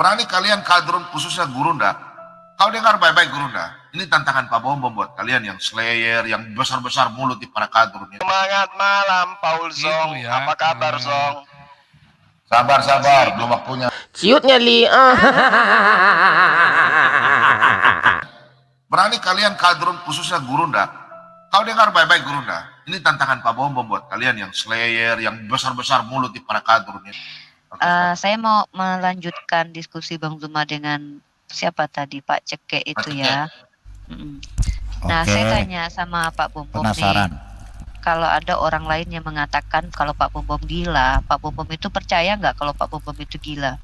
Berani kalian kadrun khususnya Gurunda. Kau dengar baik-baik Gurunda. Ini tantangan Pak Bom buat kalian yang slayer, yang besar-besar mulut di para kadrun. Semangat malam, Paul Zong. Gitu ya. Apa kabar, Zong? Sabar, belum waktunya. Ciutnya Li. Berani kalian kadrun khususnya Gurunda. Kau dengar baik-baik Gurunda. Ini tantangan Pak Bom buat kalian yang slayer, yang besar-besar mulut di para kadrun. Saya mau melanjutkan diskusi Bang Zuma dengan siapa tadi, Pak Cekek itu ya. Nah, Oke. saya tanya sama Pak Bom Bom Penasaran. nih, kalau ada orang lain yang mengatakan kalau Pak Bom Bom gila, Pak Bom Bom itu percaya nggak kalau Pak Bom Bom itu gila?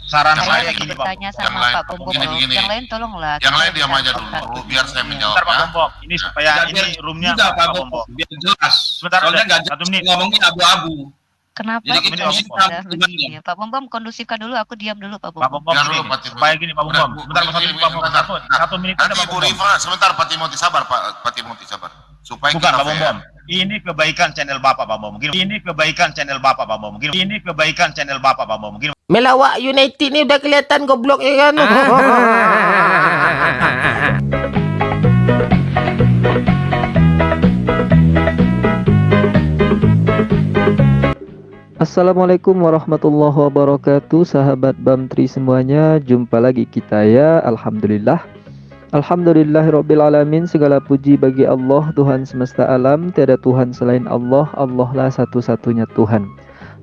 Saran Saya saya lagi gini, bertanya Pak. Yang sama lain, Pak Bom Bom. begini. Yang lain tolonglah. Yang kita lain diam bisa aja dulu, satu biar saya iya. menjawab. Bentar Pak ya. Bombok, ini supaya ini roomnya Udah Pak Pak Bombok, Bombok. biar jelas. Sebentar, Soalnya udah, nggak satu jelas menit. ngomongnya abu-abu. Kenapa? Jadi Pak kita Bom mesti Bom? Udah tahu begini. Pak Bom Bom kondusifkan dulu, aku diam dulu Pak Bom Pak Bom. Bombok Biar gini, dulu, Pak Timothy. supaya gini Pak Bombok. Sebentar Pak Begini, Bombok, sebentar. satu menit aja Nanti Pak Bu Bombok. Rifa, sebentar Pak Timothy sabar, Pak Timothy sabar. Supaya Bukan kita Pak fair. Bombok. Ini kebaikan channel Bapak Pak Bombok. Ini kebaikan channel Bapak Pak Bombok. Ini kebaikan channel Bapak Pak Bombok. Melawak United nih udah kelihatan goblok ya kan. Assalamualaikum warahmatullahi wabarakatuh, sahabat Bamtri semuanya. Jumpa lagi kita ya. Alhamdulillahirrabbilalamin. Segala puji bagi Allah, Tuhan semesta alam. Tiada Tuhan selain Allah. Allah lah satu-satunya Tuhan.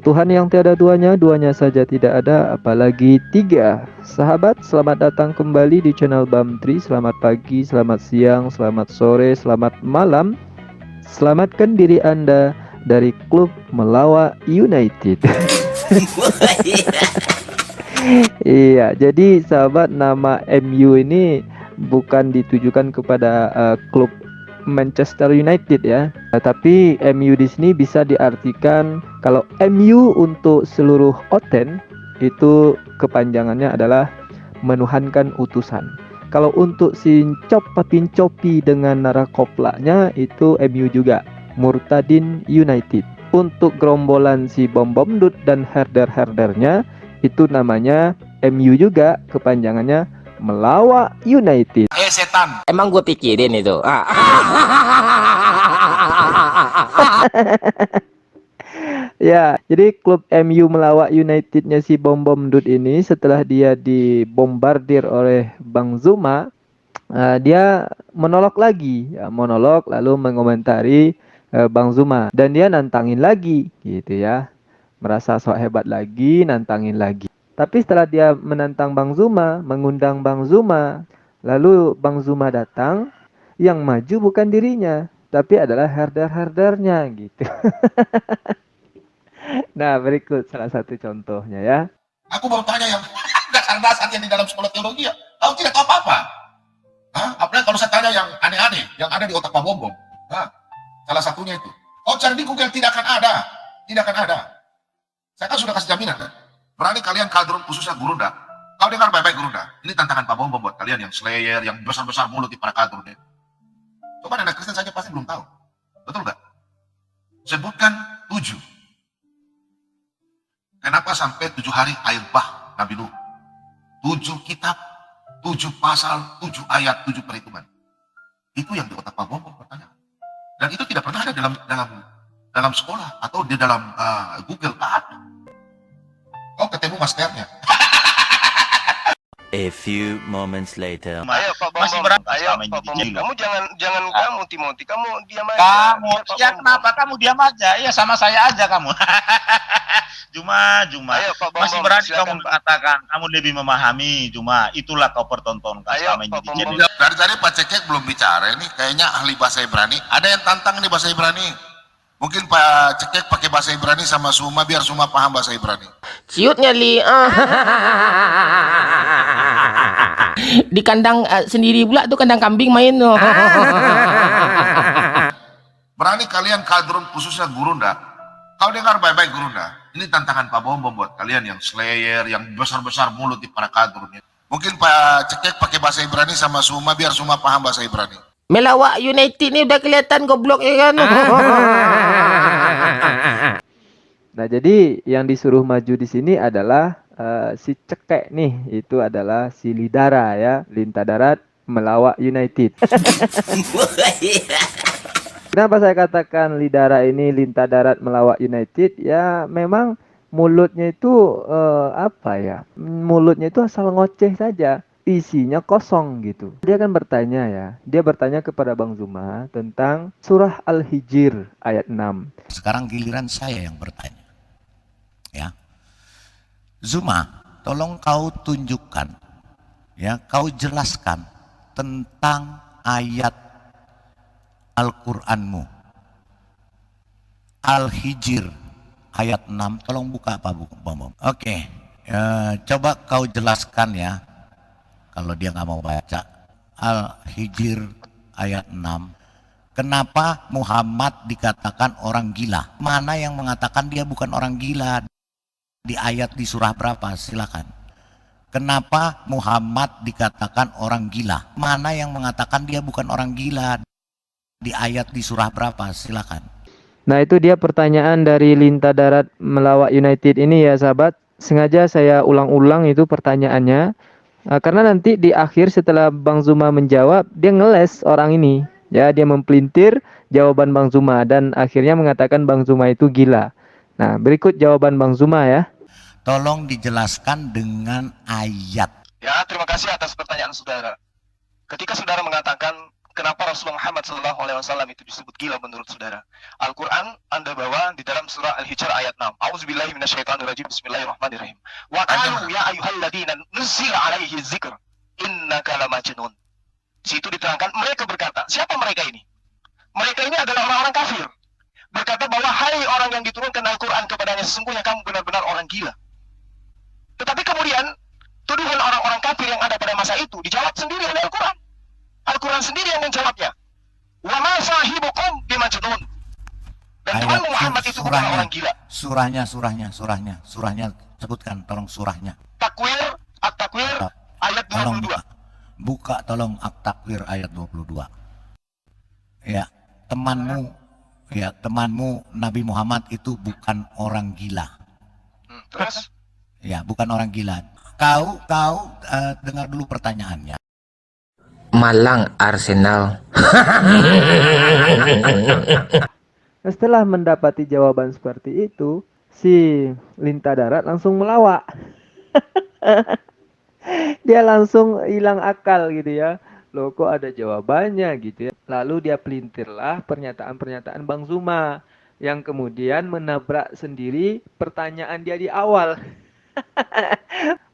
Tuhan yang tiada duanya, duanya saja tidak ada, apalagi tiga. Sahabat, selamat datang kembali di channel Bamtri. Selamat pagi, selamat siang, selamat sore, selamat malam. Selamatkan diri Anda dari klub Melawak United. Iya, jadi sahabat, nama MU ini bukan ditujukan kepada klub Manchester United ya, tapi MU di sini bisa diartikan kalau MU untuk seluruh Oten itu kepanjangannya adalah menuhankan utusan. Kalau untuk si Cop Papin Copi dengan narakoplaknya itu MU juga, Murtadin United. Untuk gerombolan si Bom Bom Dut dan herdernya itu namanya MU juga, kepanjangannya Melawak United. Setan. Emang gue pikirin itu. Ya, jadi klub MU Melawak Unitednya si Bom Bom Dut ini setelah dia dibombardir oleh Bang Zuma, dia monolog lagi, ya, monolog lalu mengomentari Bang Zuma, dan dia nantangin lagi gitu ya, merasa sok hebat lagi, nantangin lagi. Tapi setelah dia menantang Bang Zuma, mengundang Bang Zuma, lalu Bang Zuma datang, yang maju bukan dirinya, tapi adalah herdernya gitu. Nah, berikut salah satu contohnya ya. Aku baru tanya yang dasar-dasar yang di dalam sekolah teologi ya. Kau tidak tahu apa-apa. Hah? Apalagi kalau saya tanya yang aneh-aneh, yang ada di otak Pak Bom Bom. Hah? Salah satunya itu. Oh, cari di Google, tidak akan ada. Tidak akan ada. Saya kan sudah kasih jaminan kan. Berani kalian kadrun khususnya Gurunda. Kau dengar baik-baik Gurunda. Ini tantangan Pak Bom Bom buat kalian yang slayer, yang besar-besar mulut di para kadrun. Ya. Coba anak Kristen saja pasti belum tahu. Betul nggak? Sebutkan 7. Kenapa sampai 7 hari air bah Nabi Nuh? 7 kitab, 7 pasal, 7 ayat, 7 perhitungan. Itu yang di otak Pak Bom Bom pertanyaan. Dan itu tidak pernah ada dalam sekolah atau di dalam Google. Kau ketemu masternya. A few moments later. Ayo Pak Bom Masih Bom. berat Ayo sama ini. Pak Bom Bom. Gila. Kamu jangan kamu Timothy, kamu diam aja. Kamu, Biar Pak ya Bom Bom. kenapa kamu diam aja? Ya sama saya aja kamu. Juma. Ayo Pak Bom Masih Bom, berani silakan. kamu mengatakan kamu lebih memahami Juma. Itulah kau pertontonkan Ayo, selama ini Pak di Bom channel. Bom. Dari tadi Pak Cekek belum bicara ini, kayaknya ahli bahasa Ibrani. Ada yang tantang nih bahasa Ibrani. Mungkin Pak Cekek pakai bahasa Ibrani sama Suma biar Suma paham bahasa Ibrani. Ciutnya Li. Di kandang sendiri pula tuh, kandang kambing main tuh. Berani kalian kadrun khususnya Gurunda. Kau dengar baik-baik Gurunda. Ini tantangan Pak Bom Bom buat kalian yang slayer, yang besar-besar mulut di para kadrun. Mungkin Pak Cekek pakai bahasa Ibrani sama Suma biar Suma paham bahasa Ibrani. Melawak United nih udah kelihatan goblok ya kan. Nah, jadi yang disuruh maju di sini adalah si cekek nih itu adalah si Lidara ya, Lintah Darat melawak United. Kenapa saya katakan Lidara ini Lintah Darat melawak United? Ya memang mulutnya itu apa ya? Mulutnya itu asal ngoceh saja, isinya kosong gitu. Dia kan bertanya ya, dia bertanya kepada Bang Zuma tentang surah Al-Hijr ayat 6. Sekarang giliran saya yang bertanya. Ya. Zuma, tolong kau tunjukkan, ya, kau jelaskan tentang ayat Al-Qur'anmu. Al-Hijr ayat 6, tolong buka Pak Bom. Oke, coba kau jelaskan ya. Kalau dia nggak mau baca Al-Hijr ayat 6, kenapa Muhammad dikatakan orang gila? Mana yang mengatakan dia bukan orang gila? Di ayat di surah berapa? Silakan. Kenapa Muhammad dikatakan orang gila? Mana yang mengatakan dia bukan orang gila? Di ayat di surah berapa? Silakan. Nah itu dia pertanyaan dari Lintah Darat melawak United ini ya sahabat. Sengaja saya ulang-ulang itu pertanyaannya. Karena nanti di akhir setelah Bang Zuma menjawab, dia ngeles orang ini. Ya, dia mempelintir jawaban Bang Zuma dan akhirnya mengatakan Bang Zuma itu gila. Nah, berikut jawaban Bang Zuma ya. Tolong dijelaskan dengan ayat. Ya, terima kasih atas pertanyaan saudara. Ketika saudara mengatakan kenapa Rasulullah Muhammad SAW itu disebut gila menurut saudara, Al-Quran Anda bawa di dalam surah Al-Hijr ayat 6. A'udzubillahi minasyaitonirrajim. Bismillahirrahmanirrahim. Wa qalu ya ayyuhalladzina nuzila alaihi dzikr innaka lamajnun. Situ diterangkan mereka berkata, siapa mereka ini? Mereka ini adalah orang-orang kafir. Berkata bahwa hai orang yang diturunkan Al-Quran kepadanya, sesungguhnya kamu benar-benar orang gila. Tetapi kemudian tuduhan orang-orang kafir yang ada pada masa itu dijawab sendiri oleh Al-Quran. Al-Quran sendiri yang menjawabnya. Wa ma sahibukum bimajnun. Dan Tuhan Muhammad itu bukan orang gila. Surahnya, sebutkan tolong surahnya. Takwir, At-Takwir ayat 22. Buka tolong At-Takwir ayat 22. Ya, temanmu Nabi Muhammad itu bukan orang gila. Terus? Ya, bukan orang gila. Kau dengar dulu pertanyaannya. Malang Arsenal. Nah, setelah mendapati jawaban seperti itu, si Lintah Darat langsung melawak. Dia langsung hilang akal gitu ya. Loh kok ada jawabannya gitu ya. Lalu dia pelintirlah pernyataan-pernyataan Bang Zuma yang kemudian menabrak sendiri pertanyaan dia di awal.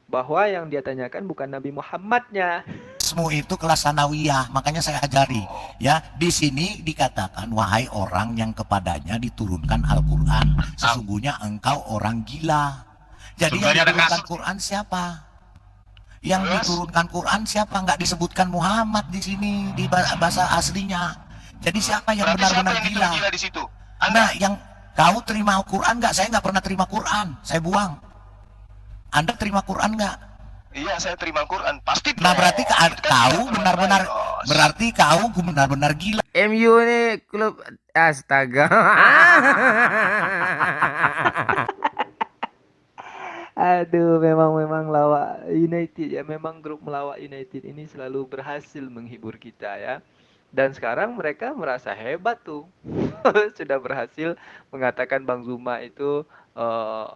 Bahwa yang dia tanyakan bukan Nabi Muhammadnya. Semua itu kelas sanawiyah, makanya saya ajari. Ya, di sini dikatakan wahai orang yang kepadanya diturunkan Al-Qur'an, sesungguhnya engkau orang gila. Jadi yang diturunkan Quran siapa? Yang diturunkan Quran siapa? Nggak disebutkan Muhammad di sini di bahasa aslinya. Jadi siapa yang benar-benar gila? Di situ? Anda yang kau terima Al-Quran nggak? Saya nggak pernah terima Quran, saya buang. Anda terima Quran nggak? Iya, saya terima Quran. Pasti. Nah berarti kau benar-benar gila. MU ini klub astaga. Aduh, memang lawak United ya, memang grup melawak United ini selalu berhasil menghibur kita ya. Dan sekarang mereka merasa hebat tuh. Sudah berhasil mengatakan Bang Zuma itu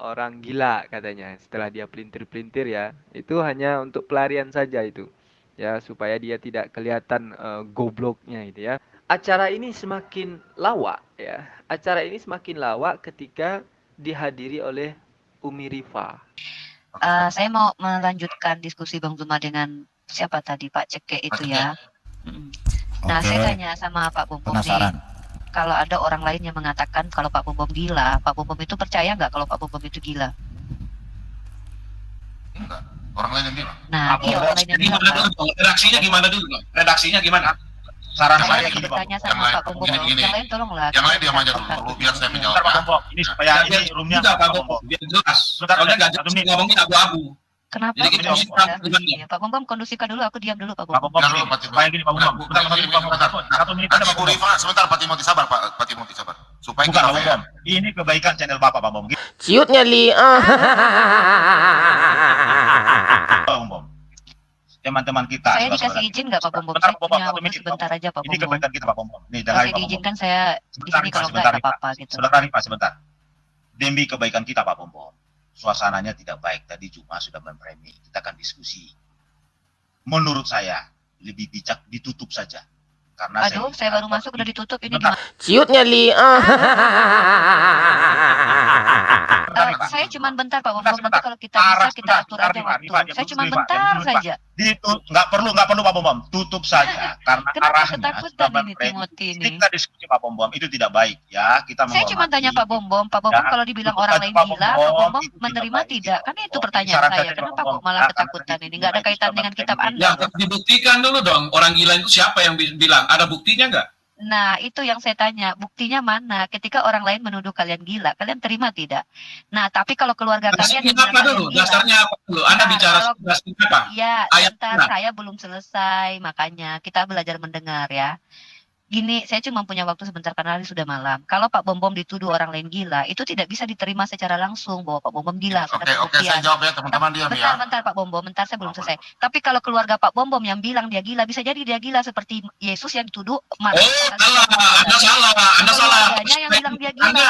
orang gila katanya. Setelah dia pelintir-pelintir ya. Itu hanya untuk pelarian saja itu. Ya, supaya dia tidak kelihatan gobloknya itu ya. Acara ini semakin lawak ya. Acara ini semakin lawak ketika dihadiri oleh Umi Rifa. Saya mau melanjutkan diskusi Bang Zuma dengan siapa tadi, Pak Cekek itu ya. Nah, Oke. saya tanya sama Pak Bom nih, Penasaran. kalau ada orang lain yang mengatakan kalau Pak Bom gila, Pak Bom itu percaya nggak kalau Pak Bom itu gila? Enggak. Orang lain yang bilang. Nah, iya orang lain yang bilang. Pak. Redaksinya gimana dulu? Redaksinya gimana? Saran Yang saya lain gini, Pak. Bertanya Yang sama lain, Pak Bom, gini. yang lain tolonglah. Yang lain diam aja kita dulu. dengarkan. Biar saya menjawab. Bentar, Pak Bom. Ini supaya ini roomnya Enggak, Pak Pak Bom. Biar jelas. Sebentar, Soalnya nggak satu jelas menit. ngomongnya abu-abu. Kenapa? Jadi kita Kondusif mesti Anda? Iya, Pak Bom kondusifkan dulu, aku diam dulu Pak Bom. Pak Bom, Jangan lupa, Timothy. supaya gini Pak Bom. Bentar, satu menit, Pak Bom. Satu menit aja Nanti Pak Bu Bom. Rifa, sebentar Pak Timothy sabar Pak Timothy sabar. Supaya Bukan kita Pak fair. Bom. Ini kebaikan channel Bapak Pak Bom. Ciutnya li. teman-teman kita. Saya saudara-saudara dikasih kita. izin nggak Pak Bombom? Sebentar, Saya Pak Bombom, punya satu waktu menit, Pak sebentar Bombom. aja Pak Ini Bombom. kebaikan kita Pak Bombom. Nih, Kalau dengar saya Pak Bombom. diizinkan saya di Sebentar, sini, Rifat, kalau sebentar, nggak Rifat. apa-apa gitu. Saudara Rifat, sebentar. Demi kebaikan kita Pak Bombom. Suasananya tidak baik. Tadi cuma sudah mempremi. Kita akan diskusi. Menurut saya lebih bijak ditutup saja. Karena Aduh, saya baru masuk udah ditutup. Ini Bentar. gimana? Ciutnya Li. Saya cuma bentar Pak Bombom. Sebentar, Nanti kalau kita bisa kita atur aja Rifat, waktu. Rifat, Saya cuma Rifat, bentar Rifat. saja. Nggak perlu Pak Bombom. Tutup saja. Karena Kenapa arahnya ketakutan sudah ini mempremi. Timothy ini? Kita diskusi Pak Bombom. Itu tidak baik ya. Kita Saya cuma menghormati. tanya Pak Bombom Ya, kalau dibilang tutup orang aja, lain Pak gila, Bombom. Pak Bombom Itu tidak menerima baik. tidak? Kan itu Oh, pertanyaan saran saya. saja, Pak Kenapa Bombom. kok malah Karena ketakutan tadi ini? Nggak ada itu kaitan sudah dengan kitab mempremi. Ya, Anda. dibuktikan dulu dong. Orang gila itu siapa yang bilang? Ada buktinya nggak? Nah, itu yang saya tanya. Buktinya mana? Ketika orang lain menuduh kalian gila, kalian terima tidak? Nah, tapi kalau keluarga kalian Dasarnya yang bilang apa kalian dulu? gila, Dasarnya apa dulu? Anda Nah, bicara kalau- dasarnya apa? ya, Ayat bentar, mana? saya belum selesai, makanya kita belajar mendengar ya. Gini, saya cuma punya waktu sebentar karena hari sudah malam. Kalau Pak Bombom dituduh orang lain gila, itu tidak bisa diterima secara langsung bahwa Pak Bombom gila. Oke, karena oke, saya pembuktian. jawab ya teman-teman diam ya. Bentar Pak Bombom, bentar saya belum selesai. Tapi kalau keluarga Pak Bombom yang bilang dia gila, bisa jadi dia gila seperti Yesus yang dituduh malah. Oh, salah. Anda salah. Anda salah. Keluarganya yang bilang dia gila.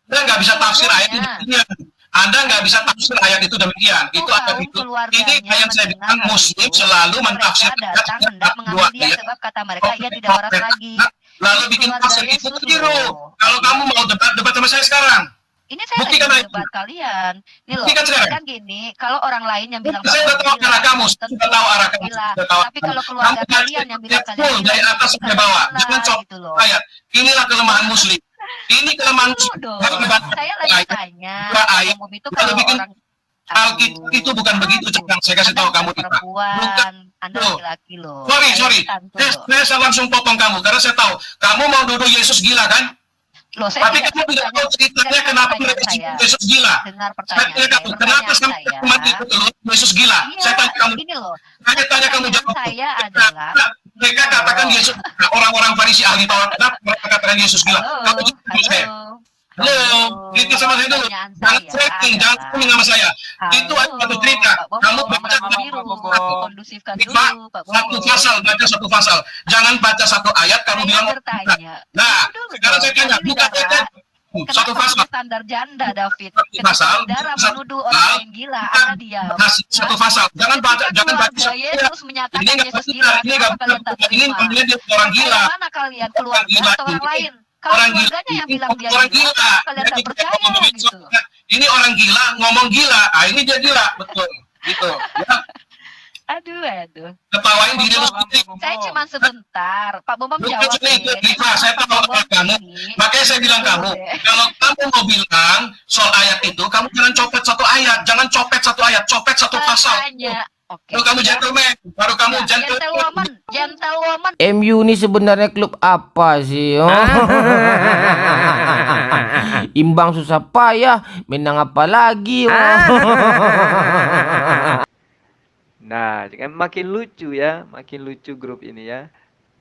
Anda nggak bisa tafsir ayat itu Keluarganya. demikian. Anda nggak bisa tafsir ayat itu demikian. Itu ayat Kaum itu. keluarganya Ini yang saya bilang mendengar Muslim itu, selalu mereka mentafsir datang hendak mengambil dia sebab kata mereka ia tidak waras lagi. lalu bikin Keluarga tafsir itu Yesus keliru. loh. Kalau kamu mau debat sama saya sekarang. Ini saya Buktikan lagi aja. debat kalian. Ini loh, Buktikan sekarang. kan gini, kalau orang lain yang bilang Saya sudah tahu arah kamu, sudah tahu arah kamu, gila. sudah tahu. Tapi kalau keluarga Kamu kalian yang bilang full kalian dari gila, atas itu sampai bawah. salah, Jangan cop gitu loh. ayat. Inilah kelemahan Muslim. Ini kelemahan Dulu Muslim. dong. Jangan dibantu Saya lagi ayat. tanya, Dua ayat. Bombom itu Lalu kalau bikin orang Alkitab itu bukan begitu, Cang. Saya kasih Anda tahu bukan kamu, Dita. perempuan, Anda Loh. laki-laki loh. Sorry. Tante loh. Saya langsung potong kamu karena saya tahu kamu mau duduk Yesus gila kan? Loh, saya Tapi tidak kamu tidak tahu ceritanya dengar kenapa pertanyaan mereka saya. Yesus gila. Dengar Saya pertanyaan tanya kamu, saya. kenapa Pertanyaan sampai saya. umat itu dulu Yesus gila? Iya, Saya tanya kamu, gini loh. saya tanya kamu Pertanyaan jawab. saya adalah, Mereka katakan Yesus, nah, orang-orang Farisi ahli Taurat, kenapa mereka katakan Yesus gila? Kamu jawab saya. Halo, itu sama saya dulu. Pertanyaan Jangan saya setting, jangan adalah- setting sama saya. Itu ada satu cerita. Kamu baca Aku kondusifkan dulu, Pak satu pasal, baca satu pasal. Jangan baca satu ayat, kamu Saya bilang. bertanya. Nah, Dulu sekarang dong, saya tanya, tadi buka negara, ayat. Satu Kenapa pasal. pakai standar janda, David? Satu Ketika pasal, saudara satu menuduh pasal, orang lain gila, Anda diam. Satu pasal. Jangan baca, Ketika jangan baca. keluarga Yesus menyatakan Ini nggak Yesus benar, gila, ini nggak kenapa kalian tak benar. Ini terima? namanya dia orang gila. Percaya mana kalian, keluarga gila atau orang ini. lain? Kalau Orang gila keluarganya yang ini bilang dia orang gila, gila. kenapa kalian Jadi tak kita percaya ngomongin gitu? soal, ini orang gila ngomong gila. Ah, ini dia gila, betul. Gitu. Ya, Aduh. ketawain diri lu sendiri. Saya cuma sebentar. Pak Bombom Bukan jawab cuma itu, deh. Rifa, saya tahu Pak Bombom kamu. ini- Makanya saya bilang kamu, kalau kamu mau bilang soal ayat itu, kamu jangan copet satu ayat, jangan copet satu ayat, copet satu pasal. Tanya. Oke. Baru kamu gentleman, baru kamu Ya, gentleman. gentlewoman. MU ini sebenarnya klub apa sih? Oh. Imbang susah payah, menang apa lagi? Oh. Nah, makin lucu ya, makin lucu grup ini ya.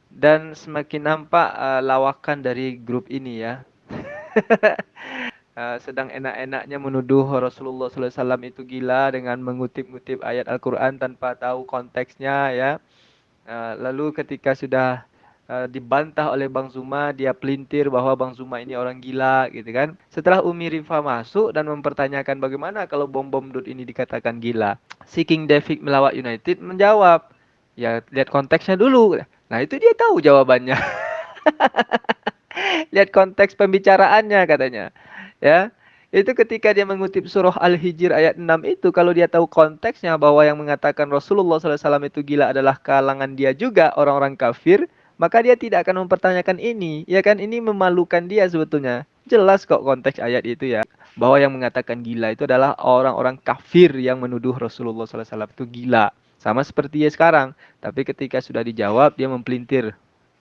Dan semakin nampak lawakan dari grup ini ya. Sedang enak-enaknya menuduh Rasulullah SAW itu gila dengan mengutip-ngutip ayat Al-Quran tanpa tahu konteksnya ya. Lalu ketika sudah dibantah oleh Bang Zuma, dia pelintir bahwa Bang Zuma ini orang gila gitu kan. Setelah Umi Rifa masuk dan mempertanyakan bagaimana kalau bom-bom Dut ini dikatakan gila, si King David melawat United menjawab, ya lihat konteksnya dulu. Nah itu dia tahu jawabannya. Lihat konteks pembicaraannya katanya. Ya, itu ketika dia mengutip surah Al-Hijr ayat 6 itu, kalau dia tahu konteksnya bahwa yang mengatakan Rasulullah SAW itu gila adalah kalangan dia juga orang-orang kafir, maka dia tidak akan mempertanyakan ini. Ya kan, ini memalukan dia sebetulnya. Jelas kok konteks ayat itu ya, bahwa yang mengatakan gila itu adalah orang-orang kafir yang menuduh Rasulullah SAW itu gila. Sama seperti dia sekarang. Tapi ketika sudah dijawab, dia mempelintir,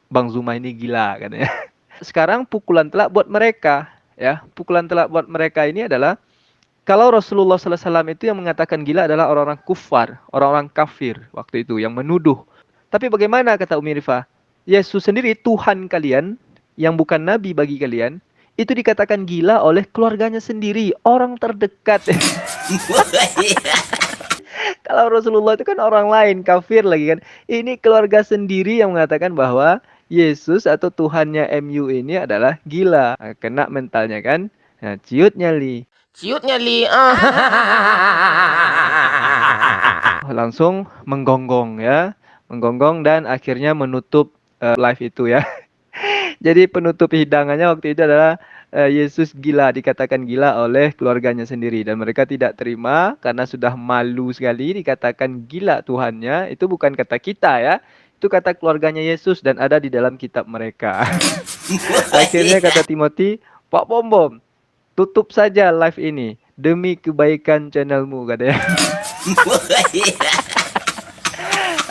Bang Zuma ini gila katanya. Sekarang pukulan telak buat mereka. Ya, pukulan telak buat mereka ini adalah kalau Rasulullah SAW itu yang mengatakan gila adalah orang-orang kufar, orang-orang kafir waktu itu yang menuduh. Tapi bagaimana kata Umi Rifa? Yesus sendiri Tuhan kalian yang bukan nabi bagi kalian itu dikatakan gila oleh keluarganya sendiri, orang terdekat. Kalau Rasulullah itu kan orang lain, kafir lagi kan. Ini keluarga sendiri yang mengatakan bahwa Yesus atau Tuhannya MU ini adalah gila. Nah, kena mentalnya kan. Nah, ciut nyali. Ciut nyali. Langsung menggonggong ya. Menggonggong dan akhirnya menutup live itu ya. Jadi penutup hidangannya waktu itu adalah Yesus gila, dikatakan gila oleh keluarganya sendiri. Dan mereka tidak terima karena sudah malu sekali dikatakan gila Tuhannya. Itu bukan kata kita ya. Itu kata keluarganya Yesus dan ada di dalam kitab mereka. Akhirnya kata Timothy, Pak Bom Bom, tutup saja live ini demi kebaikan channelmu katanya.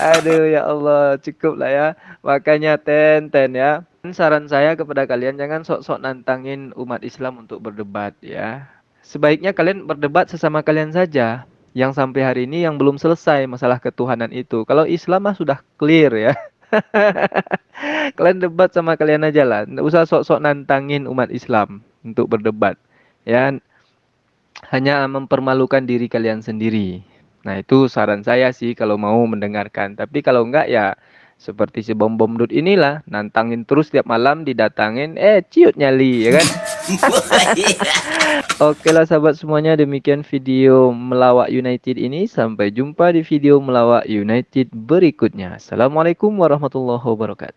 Aduh ya Allah, cukup lah ya. Makanya ten ya. Saran saya kepada kalian jangan sok-sok nantangin umat Islam untuk berdebat ya. Sebaiknya kalian berdebat sesama kalian saja. Yang sampai hari ini yang belum selesai masalah ketuhanan itu. Kalau Islam mah sudah clear ya. Kalian debat sama kalian aja lah. Nggak usah sok-sok nantangin umat Islam untuk berdebat. Ya, hanya mempermalukan diri kalian sendiri. Nah, itu saran saya sih kalau mau mendengarkan. Tapi kalau enggak ya seperti si bom-bom dut inilah, nantangin terus tiap malam didatangin, ciut nyali ya kan. Oke lah sahabat semuanya, demikian video melawak United ini. Sampai jumpa di video melawak United berikutnya. Assalamualaikum warahmatullahi wabarakatuh.